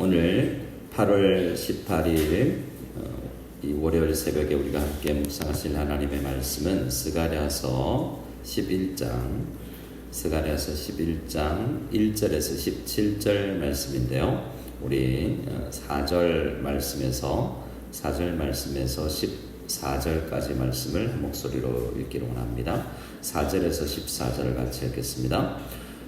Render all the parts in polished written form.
오늘 8월 18일 이 월요일 새벽에 우리가 함께 묵상하실 하나님의 말씀은 스가랴서 11장 1절에서 17절 말씀인데요. 우리 4절 말씀에서 14절까지 말씀을 한 목소리로 읽기로 원합니다. 4절에서 14절을 같이 읽겠습니다.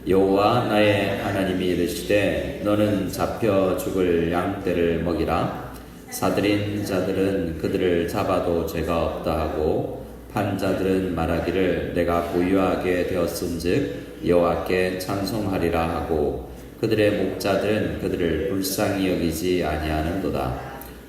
여호와 나의 하나님이 이르시되 너는 잡혀 죽을 양떼를 먹이라. 사들인 자들은 그들을 잡아도 죄가 없다 하고 판 자들은 말하기를 내가 고유하게 되었은즉 여호와께 찬송하리라 하고 그들의 목자들은 그들을 불쌍히 여기지 아니하는도다.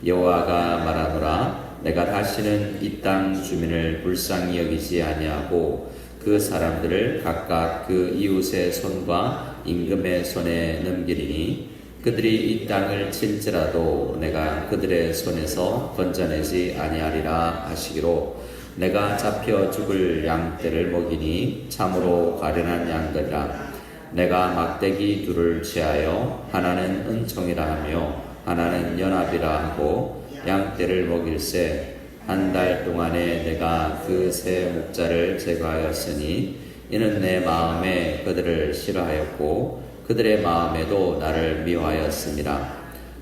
여호와가 말하노라. 내가 다시는 이 땅 주민을 불쌍히 여기지 아니하고 그 사람들을 각각 그 이웃의 손과 임금의 손에 넘기리니 그들이 이 땅을 칠지라도 내가 그들의 손에서 건져내지 아니하리라 하시기로 내가 잡혀 죽을 양떼를 먹이니 참으로 가련한 양들이라. 내가 막대기 둘을 취하여 하나는 은총이라 하며 하나는 연합이라 하고 양떼를 먹일새 한 달 동안에 내가 그 세 목자를 제거하였으니 이는 내 마음에 그들을 싫어하였고 그들의 마음에도 나를 미워하였습니다.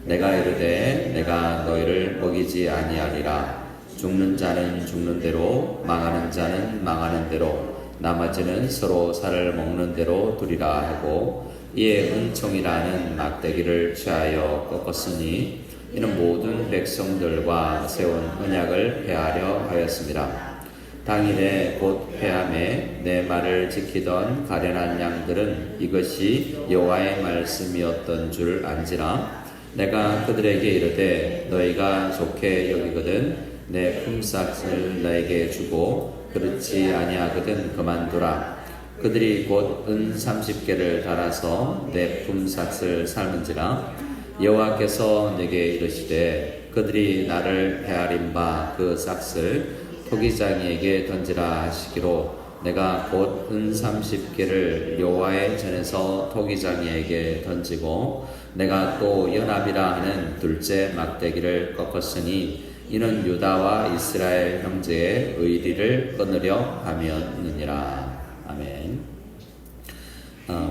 내가 이르되 내가 너희를 먹이지 아니하리라. 죽는 자는 죽는 대로 망하는 자는 망하는 대로 나머지는 서로 살을 먹는 대로 두리라 하고 이에 은총이라는 막대기를 취하여 꺾었으니 이는 모든 백성들과 세운 언약을 폐하려 하였습니다. 당일에 곧 폐함에 내 말을 지키던 가련한 양들은 이것이 여호와의 말씀이었던 줄 안지라. 내가 그들에게 이르되 너희가 좋게 여기거든 내 품삯을 너에게 주고 그렇지 아니하거든 그만두라. 그들이 곧 은 30개를 달아서 내 품삯을 삶은지라. 여호와께서 내게 이르시되 그들이 나를 헤아린 바 그 싹을 토기장이에게 던지라 하시기로 내가 곧 은 30개를 여호와의 전에서 토기장이에게 던지고 내가 또 연합이라 하는 둘째 막대기를 꺾었으니 이는 유다와 이스라엘 형제의 의리를 끊으려 함이었느니라. 아멘.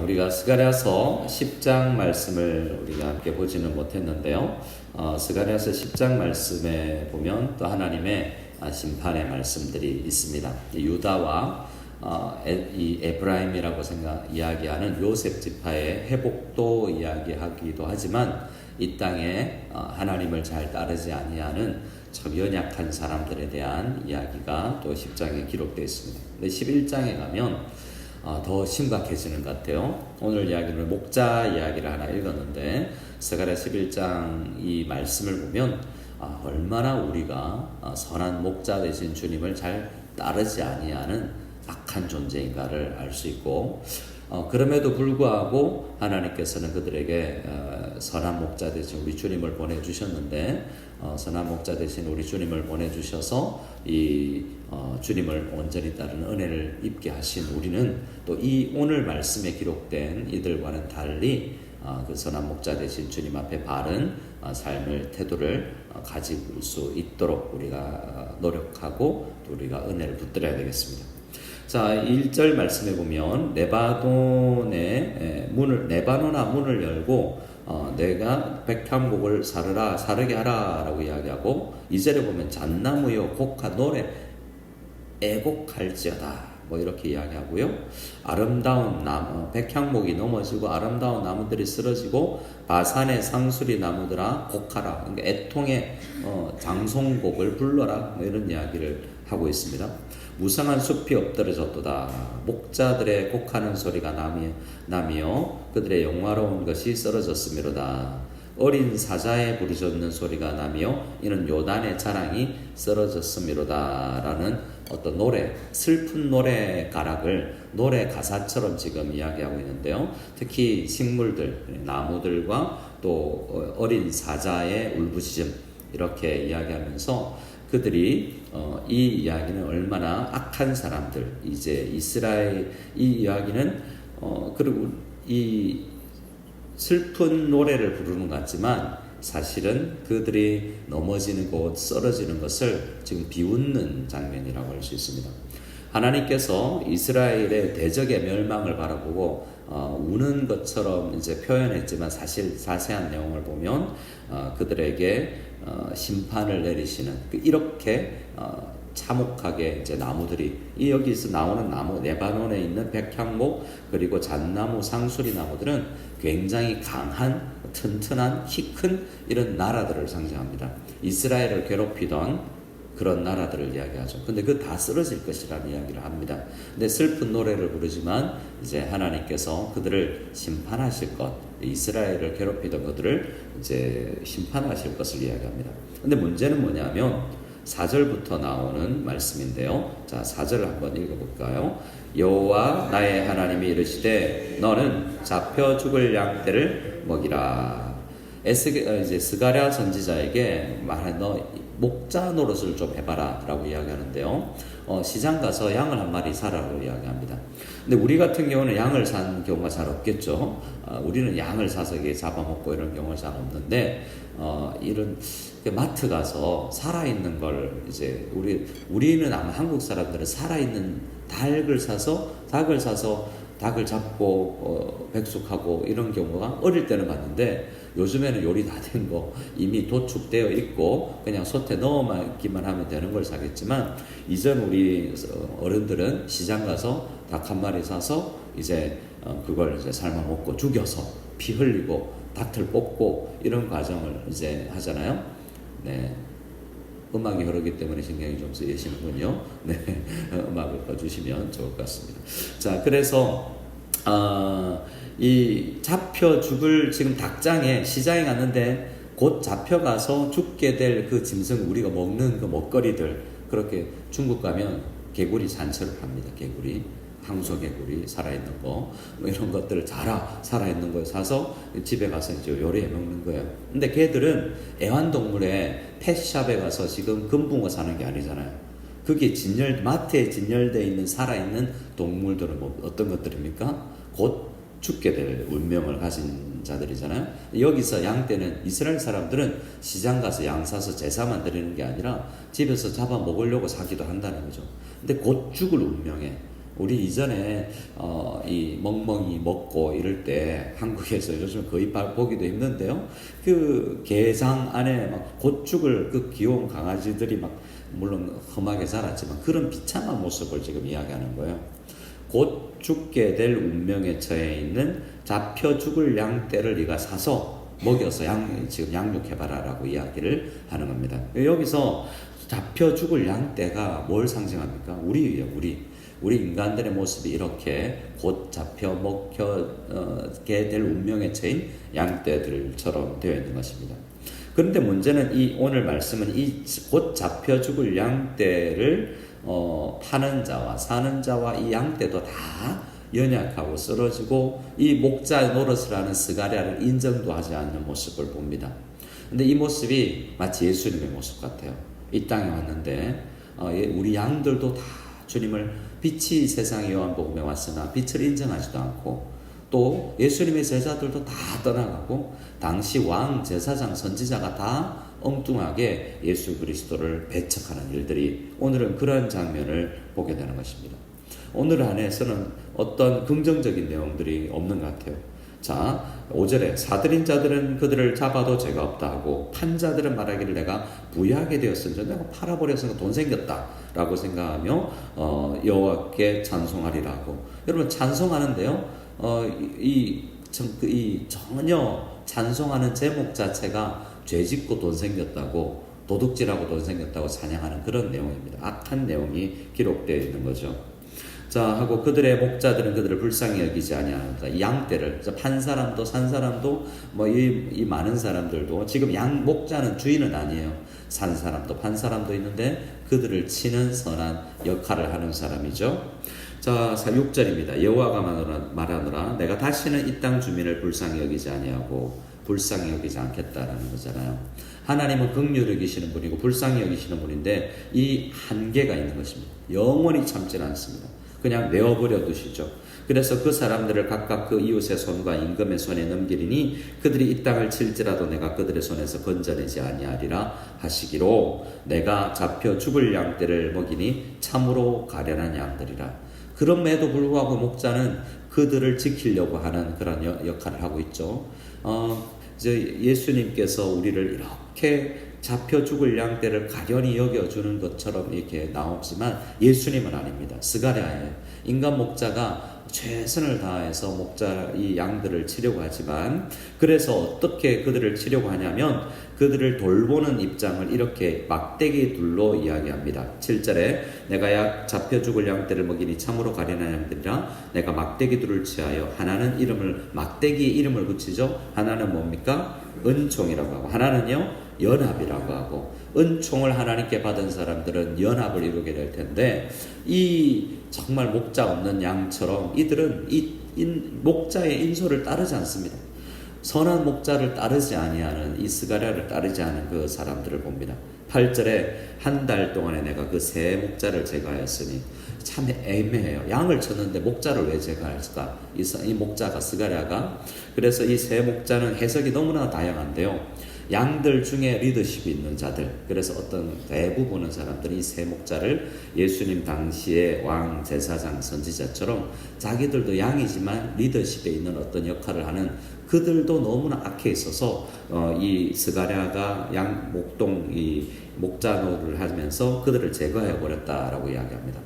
우리가 스가랴서 10장 말씀을 우리가 함께 보지는 못했는데요. 스가랴서 10장 말씀에 보면 또 하나님의 심판의 말씀들이 있습니다. 유다와 이 에브라임이라고 이야기하는 요셉 지파의 회복도 이야기하기도 하지만 이 땅에 하나님을 잘 따르지 아니하는 참 연약한 사람들에 대한 이야기가 또 10장에 기록되어 있습니다. 근데 11장에 가면 더 심각해지는 것 같아요. 오늘 이야기는 목자 이야기를 하나 읽었는데 스가랴 11장 이 말씀을 보면 얼마나 우리가 선한 목자 되신 주님을 잘 따르지 아니하는 악한 존재인가를 알 수 있고 그럼에도 불구하고 하나님께서는 그들에게 선한 목자 되신 우리 주님을 보내주셨는데 선한 목자 되신 우리 주님을 보내주셔서 이 주님을 온전히 따르는 은혜를 입게 하신 우리는 또 이 오늘 말씀에 기록된 이들과는 달리 그 선한 목자 되신 주님 앞에 바른 삶의 태도를 가질 수 있도록 우리가 노력하고 또 우리가 은혜를 붙들어야 되겠습니다. 자, 1절 말씀에 보면 네바노나 문을 열고 내가 백향목을 사르게 하라 라고 이야기하고 2절에 보면 잣나무여 곡하 노래 애곡할지어다 뭐 이렇게 이야기하고요. 아름다운 나무 백향목이 넘어지고 아름다운 나무들이 쓰러지고 바산의 상수리 나무들아 곡하라. 그러니까 애통의 장송곡을 불러라 뭐 이런 이야기를 하고 있습니다. 무성한 숲이 엎드러졌도다. 목자들의 곡하는 소리가 나며 그들의 영화로운 것이 쓰러졌음이로다. 어린 사자의 부르짖는 소리가 나며 이는 요단의 자랑이 쓰러졌음이로다 라는 어떤 노래, 슬픈 노래 가락을 노래 가사처럼 지금 이야기하고 있는데요. 특히 식물들, 나무들과 또 어린 사자의 울부짖음 이렇게 이야기하면서 그들이 이 이야기는 얼마나 악한 사람들, 이제 이스라엘 이 이야기는 그리고 이 슬픈 노래를 부르는 것 같지만 사실은 그들이 넘어지고 쓰러지는 것을 지금 비웃는 장면이라고 할 수 있습니다. 하나님께서 이스라엘의 대적의 멸망을 바라보고 우는 것처럼 이제 표현했지만 사실 자세한 내용을 보면 그들에게 심판을 내리시는 이렇게 참혹하게 이제 나무들이 여기서 나오는 나무 레바논에 있는 백향목 그리고 잣나무 상수리 나무들은 굉장히 강한 튼튼한 키 큰 이런 나라들을 상징합니다. 이스라엘을 괴롭히던 그런 나라들을 이야기하죠. 근데 그 다 쓰러질 것이라는 이야기를 합니다. 근데 슬픈 노래를 부르지만 이제 하나님께서 그들을 심판하실 것, 이스라엘을 괴롭히던 그들을 이제 심판하실 것을 이야기합니다. 근데 문제는 뭐냐면 4절부터 나오는 말씀인데요. 자, 4절을 한번 읽어볼까요? 여호와 나의 하나님이 이르시되 너는 잡혀 죽을 양떼를 먹이라. 이제 스가랴 선지자에게 말해 너 목자 노릇을 좀 해봐라 라고 이야기하는데요. 시장 가서 양을 한 마리 사라고 이야기합니다. 근데 우리 같은 경우는 양을 산 경우가 잘 없겠죠. 우리는 양을 사서 이게 잡아먹고 이런 경우가 잘 없는데 이런 마트 가서 살아있는 걸 이제 우리는 아마 한국 사람들은 살아있는 닭을 사서 닭을 잡고 백숙하고 이런 경우가 어릴 때는 봤는데 요즘에는 요리 다 된 거 이미 도축되어 있고 그냥 솥에 넣어기만 하면 되는 걸 사겠지만 이전 우리 어른들은 시장 가서 닭 한 마리 사서 이제 그걸 이제 삶아 먹고 죽여서 피 흘리고 닭털 뽑고 이런 과정을 이제 하잖아요. 네. 음악이 흐르기 때문에 신경이 좀 쓰이시는군요. 네. 음악을 꺼주시면 좋을 것 같습니다. 자, 그래서 이 잡혀 죽을 지금 닭장에 시장에 갔는데 곧 잡혀가서 죽게 될 그 짐승 우리가 먹는 그 먹거리들 그렇게 중국 가면 개구리 산채를 팝니다. 개구리 황소개구리 살아있는 거 뭐 이런 것들을 살아있는 거 사서 집에 가서 이제 요리해 먹는 거예요. 근데 걔들은 애완동물의 펫샵에 가서 지금 금붕어 사는 게 아니잖아요. 그게 마트에 진열되어 있는 살아있는 동물들은 뭐 어떤 것들입니까? 곧 죽게 될 운명을 가진 자들이잖아요. 여기서 양떼는 이스라엘 사람들은 시장 가서 양 사서 제사만 드리는 게 아니라 집에서 잡아 먹으려고 사기도 한다는 거죠. 근데 곧 죽을 운명에 우리 이전에 이 멍멍이 먹고 이럴 때 한국에서 요즘 거의 보기도 힘든데요. 그 게장 안에 막 곧 죽을 그 귀여운 강아지들이 막 물론 험하게 자랐지만 그런 비참한 모습을 지금 이야기하는 거예요. 곧 죽게 될 운명에 처해 있는 잡혀 죽을 양떼를 네가 사서 먹여서 지금 양육해봐라라고 이야기를 하는 겁니다. 여기서 잡혀 죽을 양떼가 뭘 상징합니까? 우리예요, 우리 인간들의 모습이 이렇게 곧 잡혀 먹혀게 될 운명에 처인 양떼들처럼 되어 있는 것입니다. 그런데 문제는 오늘 말씀은 이 곧 잡혀 죽을 양떼를 파는 자와 사는 자와 이 양떼도 다 연약하고 쓰러지고 이 목자 노릇을 하는 스가랴를 인정도 하지 않는 모습을 봅니다. 근데 이 모습이 마치 예수님의 모습 같아요. 이 땅에 왔는데 우리 양들도 다 주님을 빛이 세상에 요한복음에 왔으나 빛을 인정하지도 않고 또 예수님의 제자들도 다 떠나가고 당시 왕, 제사장, 선지자가 다 엉뚱하게 예수 그리스도를 배척하는 일들이 오늘은 그런 장면을 보게 되는 것입니다. 오늘 안에서는 어떤 긍정적인 내용들이 없는 것 같아요. 자, 5절에 사들인 자들은 그들을 잡아도 죄가 없다 하고 판 자들은 말하기를 내가 부유하게 되었으니 내가 팔아버렸으니까 돈 생겼다 라고 생각하며 여호와께 찬송하리라 하고 여러분 찬송하는데요. 전혀 찬송하는 제목 자체가 죄짓고 돈 생겼다고 도둑질하고 돈 생겼다고 찬양하는 그런 내용입니다. 악한 내용이 기록되어 있는 거죠. 자, 하고 그들의 목자들은 그들을 불쌍히 여기지 아니하는다. 이 양떼를 판 사람도 산 사람도 뭐 이 많은 사람들도 지금 목자는 주인은 아니에요. 산 사람도 판 사람도 있는데 그들을 치는 선한 역할을 하는 사람이죠. 자, 6절입니다. 여호와가 말하노라 내가 다시는 이 땅 주민을 불쌍히 여기지 아니하고 불쌍히 여기지 않겠다라는 거잖아요. 하나님은 긍휼히 여기시는 분이고 불쌍히 여기시는 분인데 이 한계가 있는 것입니다. 영원히 참지는 않습니다. 그냥 내어버려 두시죠. 그래서 그 사람들을 각각 그 이웃의 손과 임금의 손에 넘기리니 그들이 이 땅을 칠지라도 내가 그들의 손에서 건져내지 아니하리라 하시기로 내가 잡혀 죽을 양떼를 먹이니 참으로 가련한 양들이라. 그럼에도 불구하고 목자는 그들을 지키려고 하는 그런 역할을 하고 있죠. 예수님께서 우리를 이렇게 잡혀 죽을 양떼를 가련히 여겨주는 것처럼 이렇게 나오지만 예수님은 아닙니다. 스가랴예요. 인간 목자가 최선을 다해서 이 양들을 치려고 하지만, 그래서 어떻게 그들을 치려고 하냐면 그들을 돌보는 입장을 이렇게 막대기 둘로 이야기합니다. 7절에 내가 잡혀 죽을 양떼를 먹이니 참으로 가련한 양들이라. 내가 막대기 둘을 취하여 하나는 막대기에 이름을 붙이죠. 하나는 뭡니까? 은총이라고 하고, 하나는요 연합이라고 하고, 은총을 하나님께 받은 사람들은 연합을 이루게 될 텐데, 이 정말 목자 없는 양처럼 이들은 목자의 인소를 따르지 않습니다. 선한 목자를 따르지 아니하는, 이 스가랴를 따르지 않은 그 사람들을 봅니다. 8절에 한 달 동안에 내가 그 세 목자를 제거하였으니, 참 애매해요. 양을 쳤는데 목자를 왜 제거할까? 이 목자가, 스가랴가. 그래서 이 세 목자는 해석이 너무나 다양한데요. 양들 중에 리더십이 있는 자들, 그래서 어떤 대부분의 사람들이 이 세 목자를 예수님 당시의 왕, 제사장, 선지자처럼 자기들도 양이지만 리더십에 있는 어떤 역할을 하는, 그들도 너무나 악해 있어서 이 스가랴가 이 목자 노릇을 하면서 그들을 제거해 버렸다라고 이야기합니다.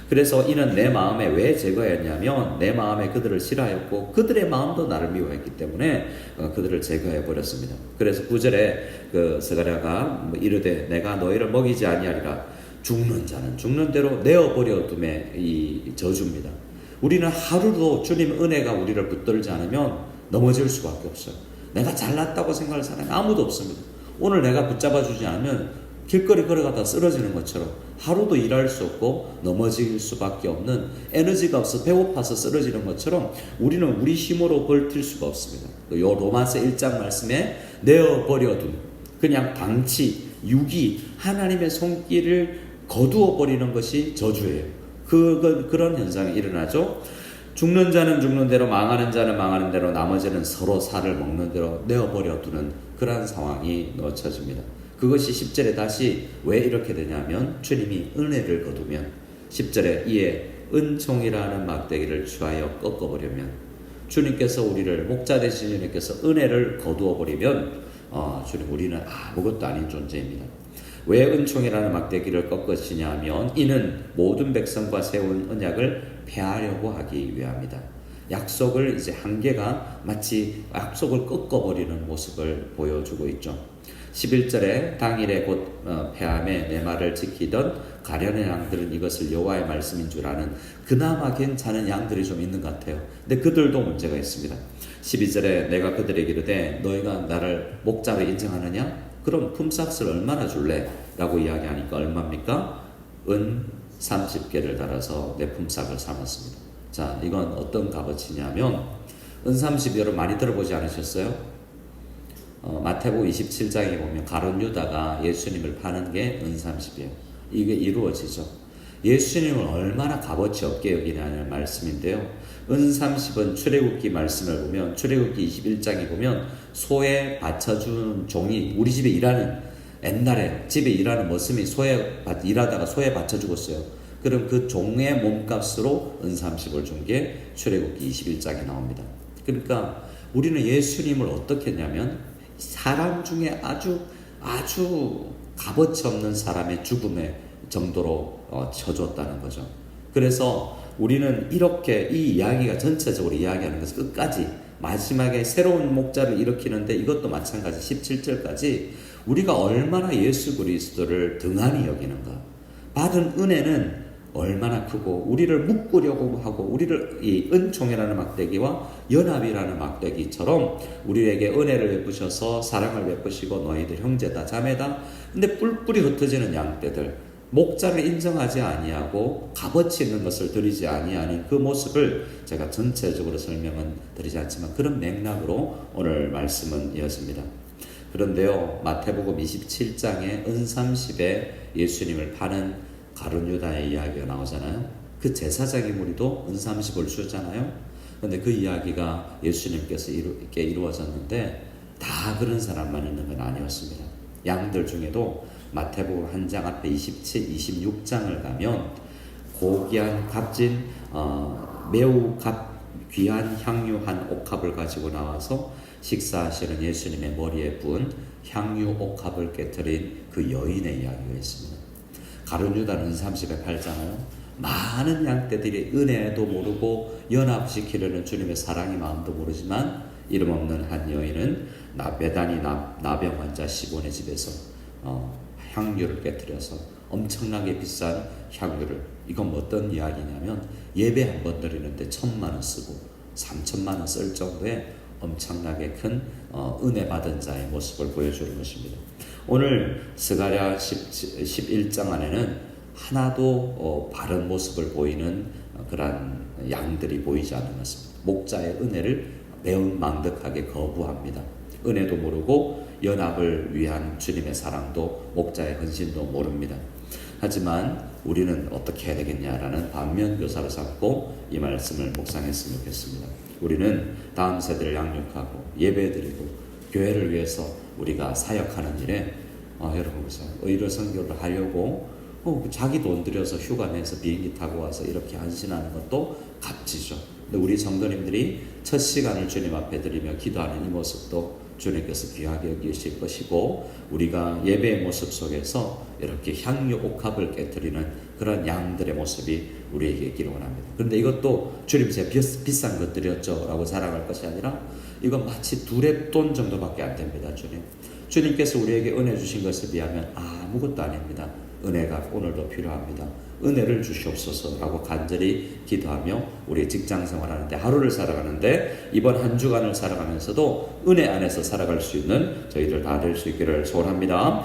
그래서 이는 내 마음에 왜 제거했냐면 내 마음에 그들을 싫어하였고 그들의 마음도 나를 미워했기 때문에 그들을 제거해 버렸습니다. 그래서 9절에 그 스가랴가 이르되 내가 너희를 먹이지 아니하리라. 죽는 자는 죽는 대로 내어버려 둠의 이 저주입니다. 우리는 하루도 주님 은혜가 우리를 붙들지 않으면 넘어질 수밖에 없어요. 내가 잘났다고 생각할 사람이 아무도 없습니다. 오늘 내가 붙잡아 주지 않으면 길거리 걸어가다 쓰러지는 것처럼 하루도 일할 수 없고 넘어질 수밖에 없는, 에너지가 없어 배고파서 쓰러지는 것처럼 우리는 우리 힘으로 버틸 수가 없습니다. 요 로마서 1장 말씀에 내어버려둔, 그냥 방치, 유기, 하나님의 손길을 거두어 버리는 것이 저주예요. 그런 현상이 일어나죠. 죽는 자는 죽는 대로, 망하는 자는 망하는 대로, 나머지는 서로 살을 먹는 대로 내어버려두는 그러한 상황이 놓쳐집니다. 그것이 10절에 다시 왜 이렇게 되냐면 주님이 은혜를 거두면, 10절에 이에 은총이라는 막대기를 취하여 꺾어버리면, 주님께서 우리를, 목자 되신 주님께서 은혜를 거두어 버리면 주님, 우리는 아무것도 아닌 존재입니다. 왜 은총이라는 막대기를 꺾으시냐 하면 이는 모든 백성과 세운 언약을 폐하려고 하기 위함이다. 약속을 이제 한계가 마치 약속을 꺾어버리는 모습을 보여주고 있죠. 11절에 당일에 곧 폐함에 내 말을 지키던 가련한 양들은 이것을 여호와의 말씀인 줄 아는 그나마 괜찮은 양들이 좀 있는 것 같아요. 근데 그들도 문제가 있습니다. 12절에 내가 그들에게 이르되 너희가 나를 목자로 인정하느냐? 그럼 품삯을 얼마나 줄래? 라고 이야기하니까 얼마입니까? 은 30개를 달아서 내 품삯을 삼았습니다. 자, 이건 어떤 값어치냐면 은 30, 여러분 많이 들어보지 않으셨어요? 마태복음 27장에 보면 가룟 유다가 예수님을 파는 게 은 30이에요. 이게 이루어지죠. 예수님을 얼마나 값어치 없게 여기냐는 말씀인데요. 은 30은 출애굽기 말씀을 보면, 출애굽기 21장에 보면 소에 받쳐주는 종이, 우리 집에 일하는, 옛날에 집에 일하는 모습이 일하다가 소에 받쳐 죽었어요. 그럼 그 종의 몸값으로 은 30을 준 게 출애굽기 21장에 나옵니다. 그러니까 우리는 예수님을 어떻게 했냐면 사람 중에 아주 값어치 없는 사람의 죽음의 정도로 쳐줬다는 거죠. 그래서 우리는 이렇게 이 이야기가 전체적으로 이야기하는 것을 끝까지, 마지막에 새로운 목자를 일으키는데 이것도 마찬가지 17절까지 우리가 얼마나 예수 그리스도를 등한히 여기는가, 받은 은혜는 얼마나 크고 우리를 묶으려고 하고, 우리를 이 은총이라는 막대기와 연합이라는 막대기처럼 우리에게 은혜를 베푸셔서 사랑을 베푸시고 너희들 형제다 자매다. 근데 뿔뿔이 흩어지는 양떼들, 목자를 인정하지 아니하고 값어치 있는 것을 드리지 아니하는 그 모습을 제가 전체적으로 설명은 드리지 않지만 그런 맥락으로 오늘 말씀은 이어집니다. 그런데요, 마태복음 27장에 은 30에 예수님을 파는 가룟 유다의 이야기가 나오잖아요. 그 제사장의 무리도 은30을 주잖아요. 그런데 그 이야기가 예수님께서 이렇게 이루어졌는데 다 그런 사람만 있는 건 아니었습니다. 양들 중에도 마태복음 한 장 앞에 27, 26장을 가면 고귀한 값진 매우 귀한 향유 한 옥합을 가지고 나와서 식사하시는 예수님의 머리에 부은 향유 옥합을 깨뜨린 그 여인의 이야기가 있습니다. 가룟 유다는 은30에 팔잖아요. 많은 양떼들이 은혜도 모르고 연합시키려는 주님의 사랑의 마음도 모르지만 이름 없는 한 여인은 베다니 나병 환자 시몬의 집에서 향유를 깨뜨려서 엄청나게 비싼 향유를, 이건 어떤 이야기냐면 예배 한 번 드리는데 1,000만 원 쓰고 3,000만 원 쓸 정도의 엄청나게 큰 은혜 받은 자의 모습을 보여주는 것입니다. 오늘 스가랴 11장 안에는 하나도 바른 모습을 보이는 그러한 양들이 보이지 않는 것입니다. 목자의 은혜를 매우 망득하게 거부합니다. 은혜도 모르고 연합을 위한 주님의 사랑도 목자의 헌신도 모릅니다. 하지만 우리는 어떻게 해야 되겠냐라는 반면 교사를 삼고 이 말씀을 묵상했으면 좋겠습니다. 우리는 다음 세대를 양육하고 예배드리고 교회를 위해서 우리가 사역하는 일에 여러분 보세요. 의료 선교를 하려고 자기 돈 들여서 휴가 내서 비행기 타고 와서 이렇게 안신하는 것도 값지죠. 근데 우리 성도님들이 첫 시간을 주님 앞에 드리며 기도하는 이 모습도 주님께서 귀하게 여기실 것이고, 우리가 예배의 모습 속에서 이렇게 향유 옥합을 깨뜨리는 그런 양들의 모습이 우리에게 있기를 원합니다. 그런데 이것도 주님 제 비싼 것들이었죠 라고 자랑할 것이 아니라 이건 마치 두랩돈 정도밖에 안 됩니다. 주님께서 우리에게 은혜 주신 것에 비하면 아무것도 아닙니다. 은혜가 오늘도 필요합니다. 은혜를 주시옵소서라고 간절히 기도하며 우리 직장 생활하는데, 하루를 살아가는데, 이번 한 주간을 살아가면서도 은혜 안에서 살아갈 수 있는 저희들 다 될 수 있기를 소원합니다.